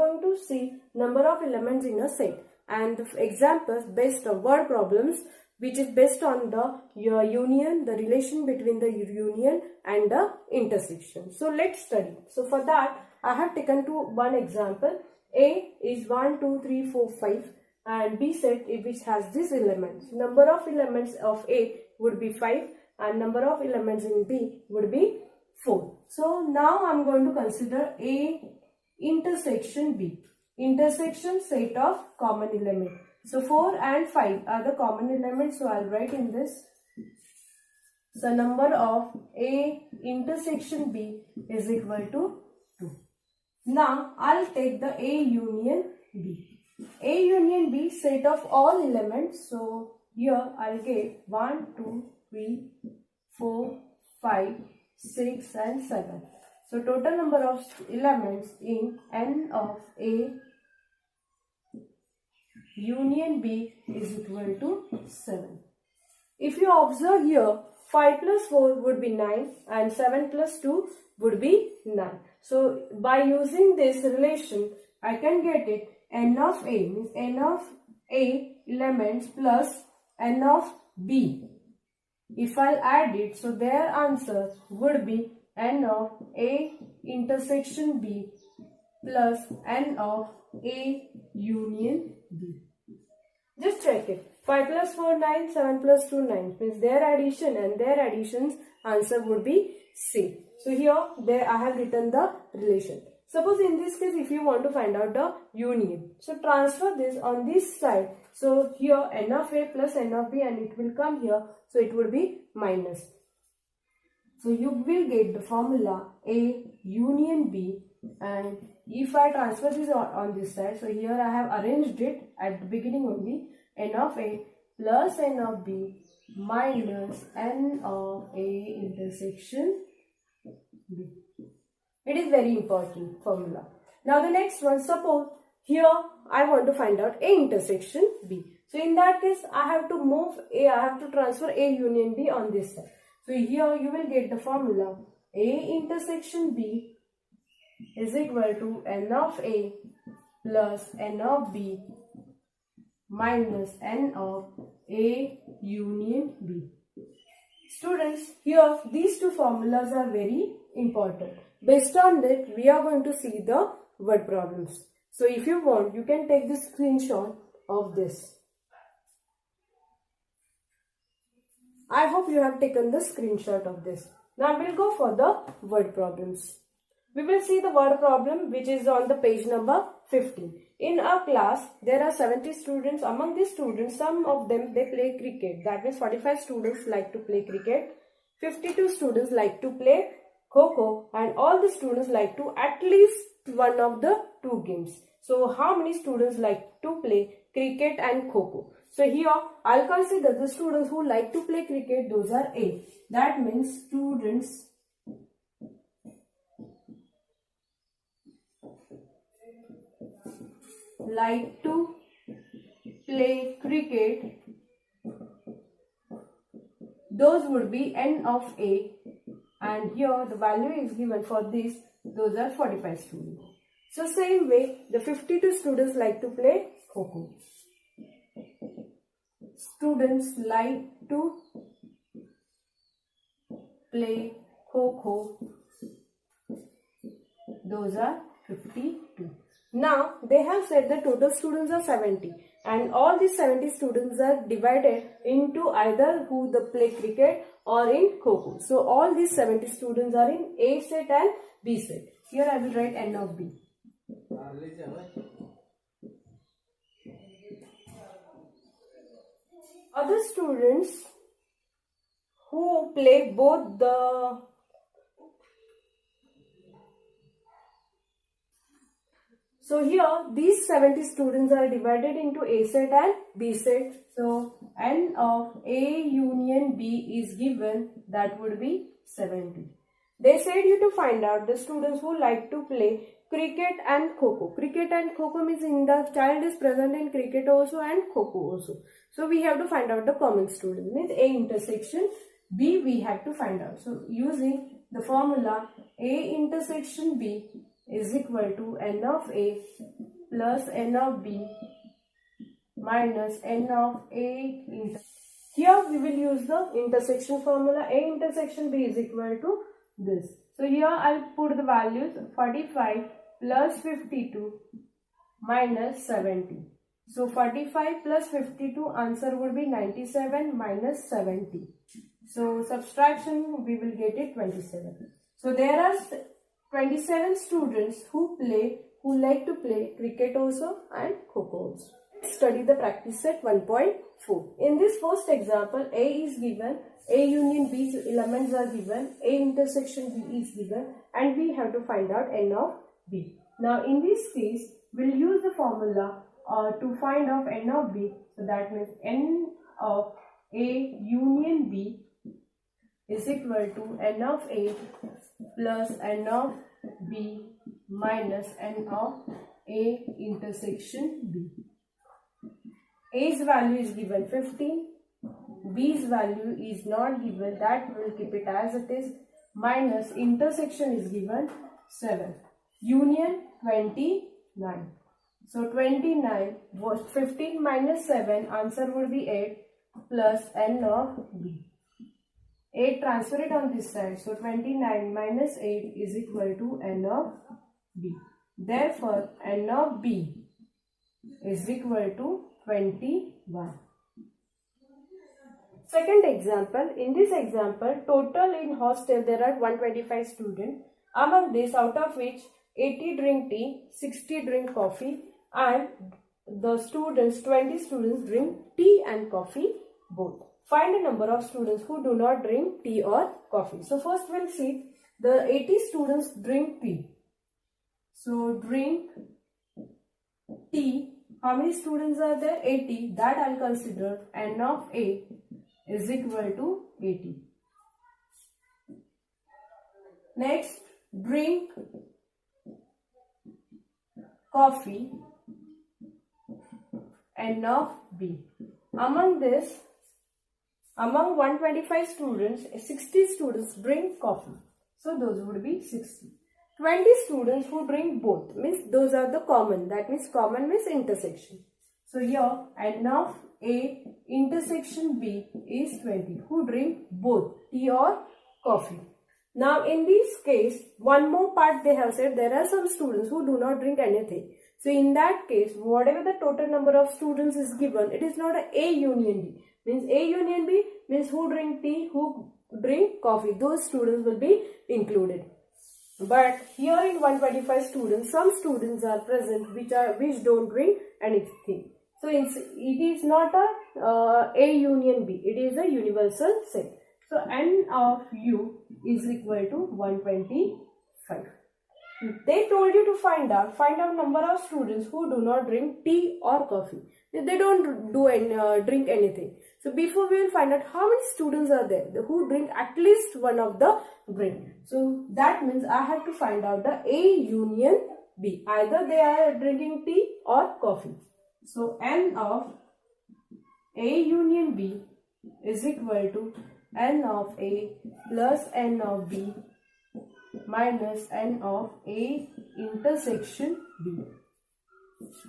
going to see number of elements in a set and the examples based on word problems, which is based on the union, the relation between the union and the intersection. So let's study. So for that, I have taken one example. A is 1, 2, 3, 4, 5 and B set which has these elements. Number of elements of A would be 5 and number of elements in B would be 4. So now I am going to consider A intersection B. Intersection set of common element. So 4 and 5 are the common elements. So I'll write in this. So number of A intersection B is equal to 2. Now I'll take the A union B. A union B set of all elements. So here I'll get 1, 2, 3, 4, 5, 6 and 7. So total number of elements in N of A union B is equal to 7. If you observe here, 5 plus 4 would be 9 and 7 plus 2 would be 9. So by using this relation, I can get it N of A means N of A elements plus N of B. If I'll add it, so their answer would be N of A intersection B plus N of A union B. Just check it. 5 plus 4, 9, 7 plus 2, 9. Means their addition and their addition's answer would be same. So here, I have written the relation. Suppose in this case, if you want to find out the union. So transfer this on this side. So here N of A plus N of B and it will come here. So it would be minus. So you will get the formula A union B, and if I transfer this on this side, so here I have arranged it at the beginning only, N of A plus N of B minus N of A intersection B. It is very important formula. Now the next one, suppose here I want to find out A intersection B. So in that case, I have to move A, I have to transfer A union B on this side. So here you will get the formula A intersection B is equal to N of A plus N of B minus N of A union B. Students, here these two formulas are very important. Based on that, we are going to see the word problems. So if you want, you can take the screenshot of this. I hope you have taken the screenshot of this. Now we'll go for the word problems. We will see the word problem which is on the page number 15. In our class, there are 70 students. Among these students, some of them they play cricket. That means 45 students like to play cricket. 52 students like to play Kho-Kho, and all the students like to at least one of the two games. So how many students like to play cricket and Kho-Kho? So here I'll consider the students who like to play cricket, those are A. That means students like to play cricket, those would be N of A, and here the value is given for this, those are 45 students. So same way, the 52 students like to play Kho-Kho. Students like to play Kho-Kho, those are 52. Now they have said the total students are 70 and all these 70 students are divided into either who the play cricket or in Kho-Kho. So all these 70 students are in A set and B set. Here I will write N of B. Other students who play both the So here these 70 students are divided into A set and B set. So N of A union B is given, that would be 70. They said you to find out the students who like to play cricket and Kho-Kho. Cricket and Kho-Kho means in the child is present in cricket also and Kho-Kho also. So we have to find out the common student, means A intersection B we have to find out. So using the formula A intersection B is equal to n of A plus n of B minus n of A. Here we will use the intersection formula. A intersection B is equal to this. So here I'll put the values 45 plus 52 minus 70. So 45 plus 52, answer would be 97 minus 70. So subtraction, we will get it 27. So there are 27 students who like to play cricket also and Kho-Kho also. Study the practice set 1.4. In this first example, A is given, A union B elements are given, A intersection B is given, and we have to find out n of B. Now in this case, we'll use the formula to find out n of B. So that means n of A union B is equal to n of A plus n of B minus n of A intersection B. A's value is given 15, B's value is not given, that will keep it as it is, minus intersection is given 7, union 29. So 29 was 15 minus 7, answer would be 8 plus n of B. 8 transfer it on this side, so 29 minus 8 is equal to n of B. Therefore, n of B is equal to 21. Second example, in this example, total in hostel there are 125 students. Among this, out of which 80 drink tea, 60 drink coffee, and the students, 20 students drink tea and coffee both. Find the number of students who do not drink tea or coffee. So first we'll see the 80 students drink tea. So drink tea. How many students are there? 80. That I'll consider n of A is equal to 80. Next, drink coffee, n of B. Among 125 students, 60 students drink coffee. So those would be 60. 20 students who drink both, means those are the common, that means common means intersection. So here n of A intersection B is 20 who drink both tea or coffee. Now in this case, one more part they have said, there are some students who do not drink anything. So in that case, whatever the total number of students is given, it is not A union B. Means A union B means who drink tea, who drink coffee, those students will be included. But here in 125 students, some students are present which don't drink anything. So it is not a union B, it is a universal set. So n of U is equal to 125. They told you to find out number of students who do not drink tea or coffee. They don't drink anything. So before we will find out how many students are there who drink at least one of the drink. So that means I have to find out the A union B. Either they are drinking tea or coffee. So n of A union B is equal to n of A plus n of B minus n of A intersection B.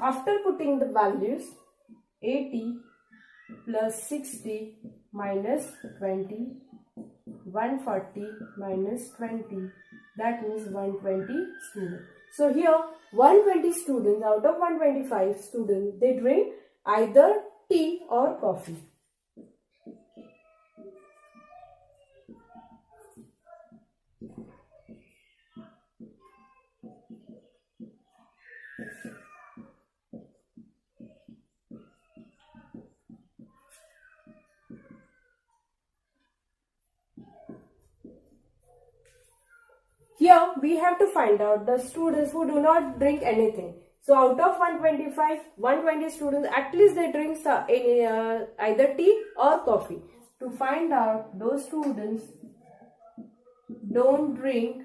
After putting the values, 80 plus 60 minus 20, 140 minus 20, that means 120 students. So here 120 students out of 125 students, they drink either tea or coffee. Here we have to find out the students who do not drink anything. So out of 125, 120 students, at least they drink either tea or coffee. To find out those students don't drink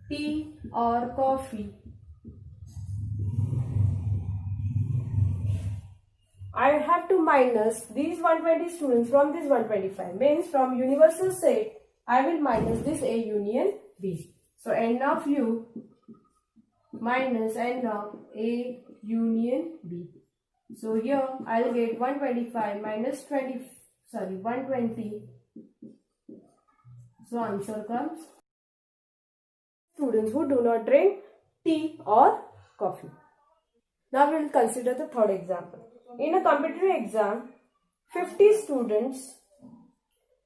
tea or coffee, I have to minus these 120 students from this 125. Means from universal set, I will minus this A union B. So n of U minus n of A union B. So here I'll get 125 minus 120. So answer comes students who do not drink tea or coffee. Now we will consider the third example. In a competitive exam, 50 students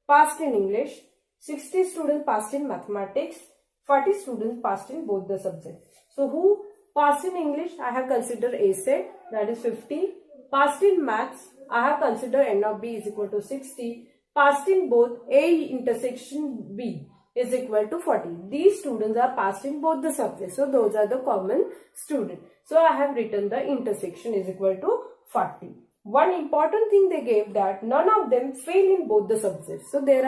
passed in English, 60 students passed in mathematics, 40 students passed in both the subjects. So who passed in English? I have considered A set, that is 50. Passed in maths, I have considered n of B is equal to 60. Passed in both A intersection B is equal to 40. These students are passed in both the subjects. So those are the common students. So I have written the intersection is equal to 40. One important thing they gave that none of them fail in both the subjects. So there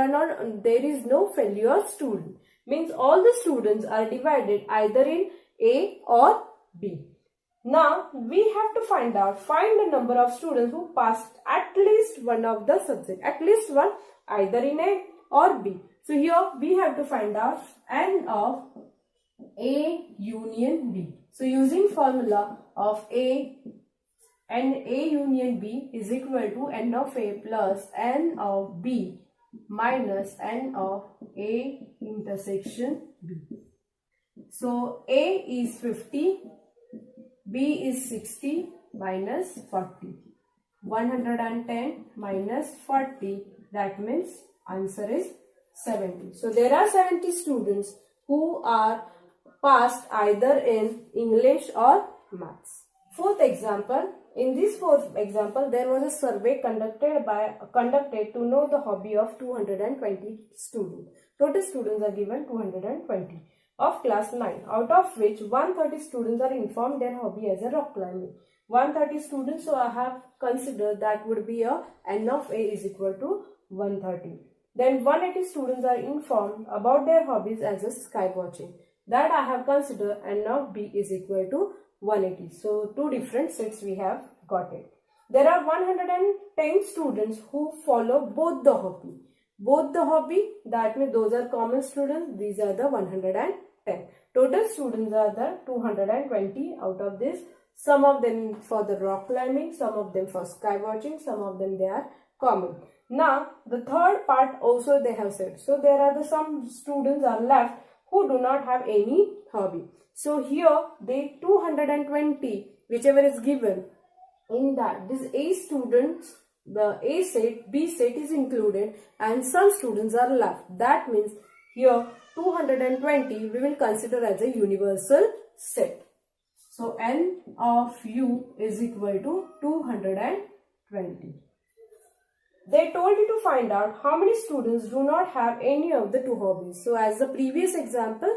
is no failure student. Means all the students are divided either in A or B. Now we have to find the number of students who passed at least one of the subjects. At least one either in A or B. So here we have to find out n of A union B. So using formula of A and A union B is equal to n of A plus n of B minus n of A intersection B. So A is 50, B is 60 minus 40. 110 minus 40, that means answer is 70. So there are 70 students who are passed either in English or maths. Fourth example. In this fourth example, there was a survey conducted to know the hobby of 220 students. Total students are given 220 of class 9, out of which 130 students are informed their hobby as a rock climbing. 130 students, so I have considered that would be a n of A is equal to 130. Then 180 students are informed about their hobbies as a sky watching. That I have considered n of B is equal to 180. So two different sets we have got it. There are 110 students who follow both the hobby. Both the hobby, that means those are common students. These are the 110. Total students are the 220. Out of this, some of them for the rock climbing, some of them for sky watching, some of them they are common. Now the third part also they have said. So there are some students are left who do not have any hobby. So here they 220 whichever is given, in that this A students, the A set, B set is included and some students are left. That means here 220 we will consider as a universal set. So n of U is equal to 220. They told you to find out how many students do not have any of the two hobbies. So as the previous example,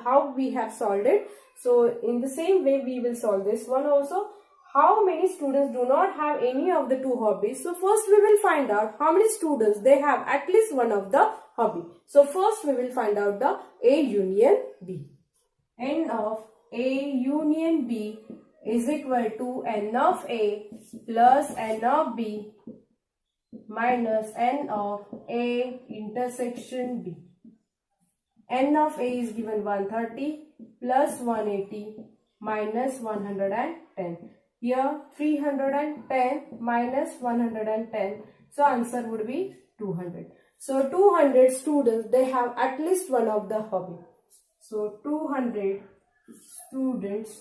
how we have solved it. So in the same way we will solve this one also. How many students do not have any of the two hobbies? So first we will find out how many students they have at least one of the hobby. So first we will find out the A union B. N of A union B is equal to n of A plus n of B minus n of A intersection B. N of A is given 130 plus 180 minus 110. Here 310 minus 110. So answer would be 200. So 200 students, they have at least one of the hobby. So 200 students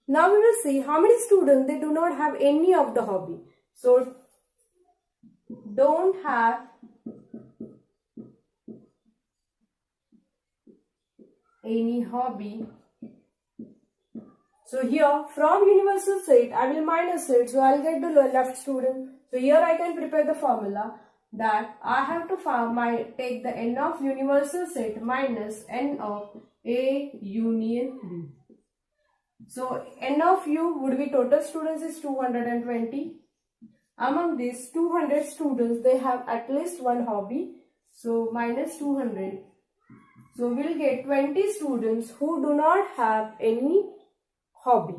Now we will see how many students they do not have any of the hobby. So don't have any hobby. So here from universal set I will minus it, so I will get the left student. So here I can prepare the formula that I have to take the n of universal set minus n of A union B. So n of U would be total students is 220 among these 200 students, they have at least one hobby. So minus 200. So we'll get 20 students who do not have any hobby.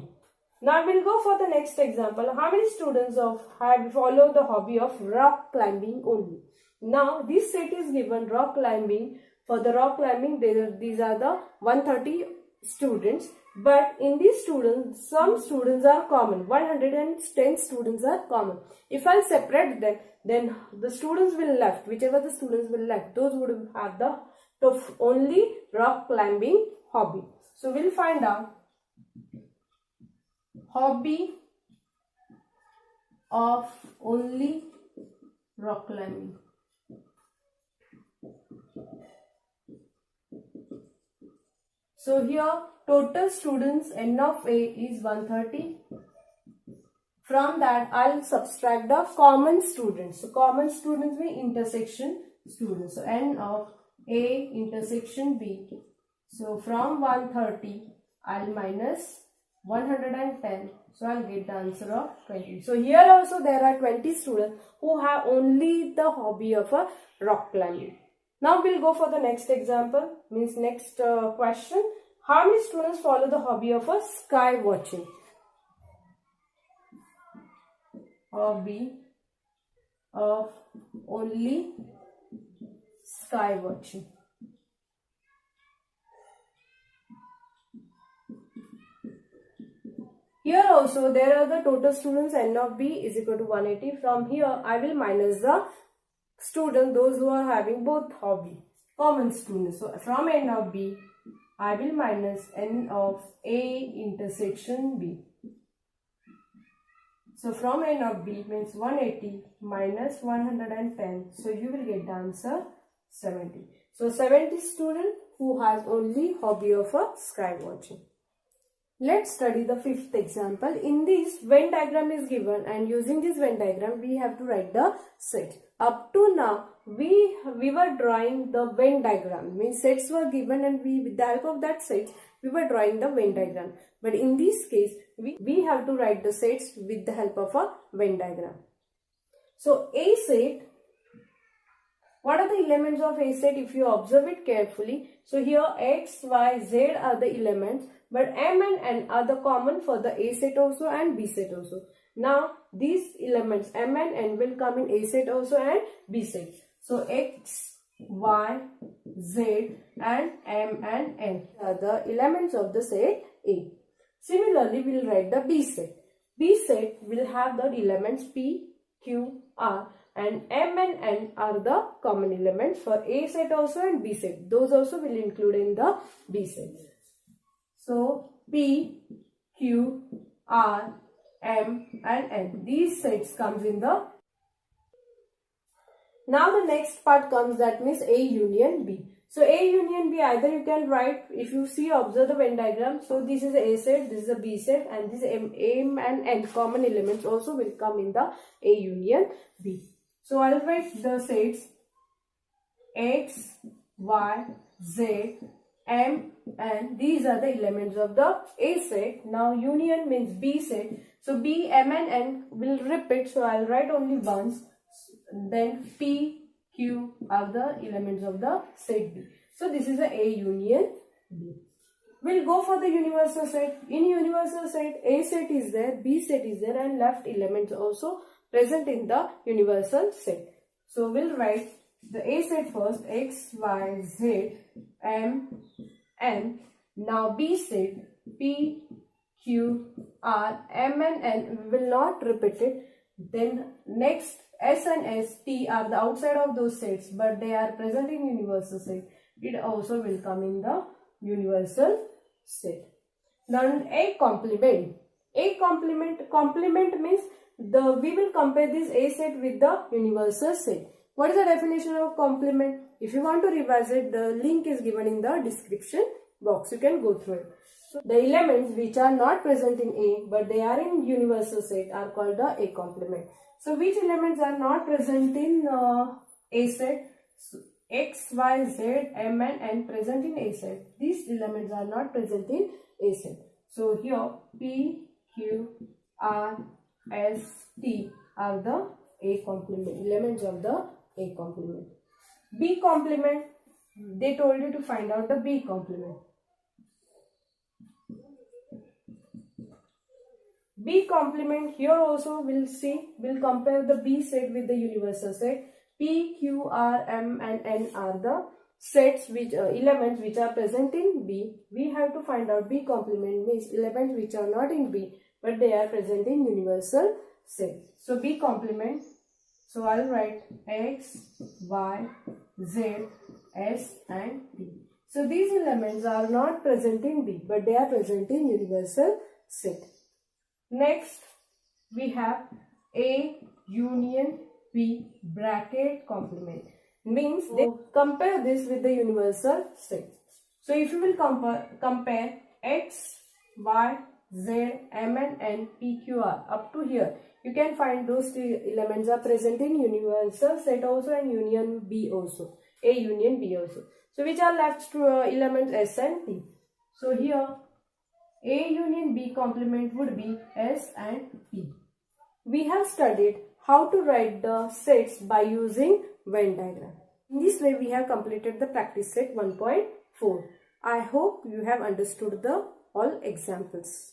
Now we'll go for the next example. How many students have follow the hobby of rock climbing only? Now this set is given rock climbing. For the rock climbing, these are the 130 students. But in these students, some students are common. 110 students are common. If I separate them, then the students will left. Whichever the students will left, those would have the only rock climbing hobby. So we'll find out hobby of only rock climbing. So here total students n of A is 130. From that I'll subtract the common students. So common students mean intersection students. So n of A intersection B. So from 130 I'll minus 110. So I'll get the answer of 20. So here also there are 20 students who have only the hobby of a rock climbing. Now we'll go for the next example, means next question. How many students follow the hobby of a sky watching? Hobby of only sky watching. Here also there are the total students n of B is equal to 180. From here I will minus the student, those who are having both hobby, common students. So from n of B I will minus n of A intersection B. So from n of B means 180 minus 110. So you will get the answer 70. So 70 student who has only hobby of a sky watching. Let's study the fifth example. In this, Venn diagram is given, and using this Venn diagram we have to write the set. Up to now we were drawing the Venn diagram, means sets were given and we, with the help of that set, we were drawing the Venn diagram. But in this case we have to write the sets with the help of a Venn diagram. So A set, what are the elements of A set if you observe it carefully? So here X, Y, Z are the elements, but M and N are the common for the A set also and B set also. Now these elements M and N will come in A set also and B set. So X, Y, Z and M and N are the elements of the set A. Similarly, we will write the B set. B set will have the elements P, Q, R, and M and N are the common elements for A set also and B set. Those also will include in the B set. So P, Q, R, M and N. These sets comes in the. Now the next part comes, that means A union B. So A union B, either you can write, if you see, observe the Venn diagram. So this is A set, this is a B set, and this M and N common elements also will come in the A union B. So I'll write the sets X, Y, Z, M, and these are the elements of the A set. Now union means B set. So B, M and N will repeat. So I'll write only once. Then P, Q are the elements of the set B. So this is the A union B. We'll go for the universal set. In universal set, A set is there, B set is there, and left elements also present in the universal set. So we'll write the A set first, X, Y, Z, M, N. Now B set, P, Q, R, M and N. We will not repeat it. Then next S and S, T are the outside of those sets, but they are present in universal set. It also will come in the universal set. Then A complement. A complement means we will compare this A set with the universal set. What is the definition of complement? If you want to revise it, the link is given in the description box. You can go through it. So the elements which are not present in A but they are in universal set are called the A complement. So which elements are not present in A set? So X, Y, Z, M and N present in A set. These elements are not present in A set. So here P, Q, R, S, T are the A complement, elements of the A complement. B complement, they told you to find out the B complement. B complement, here also we'll compare the B set with the universal set. P, Q, R, M and N are the sets which elements which are present in B. We have to find out B complement means elements which are not in B but they are present in universal set. So B complement, so I'll write X, Y, Z, S and T. So these elements are not present in B but they are present in universal set. Next we have A union B bracket complement, means they compare this with the universal set. So if you will compare X, Y, Z, M and N, P, Q, R up to here, you can find those three elements are present in universal set also and union B also, A union B also. So which are left to elements S and T. So here A union B complement would be S and T. We have studied how to write the sets by using Venn diagram. In this way we have completed the practice set 1.4. I hope you have understood the all examples.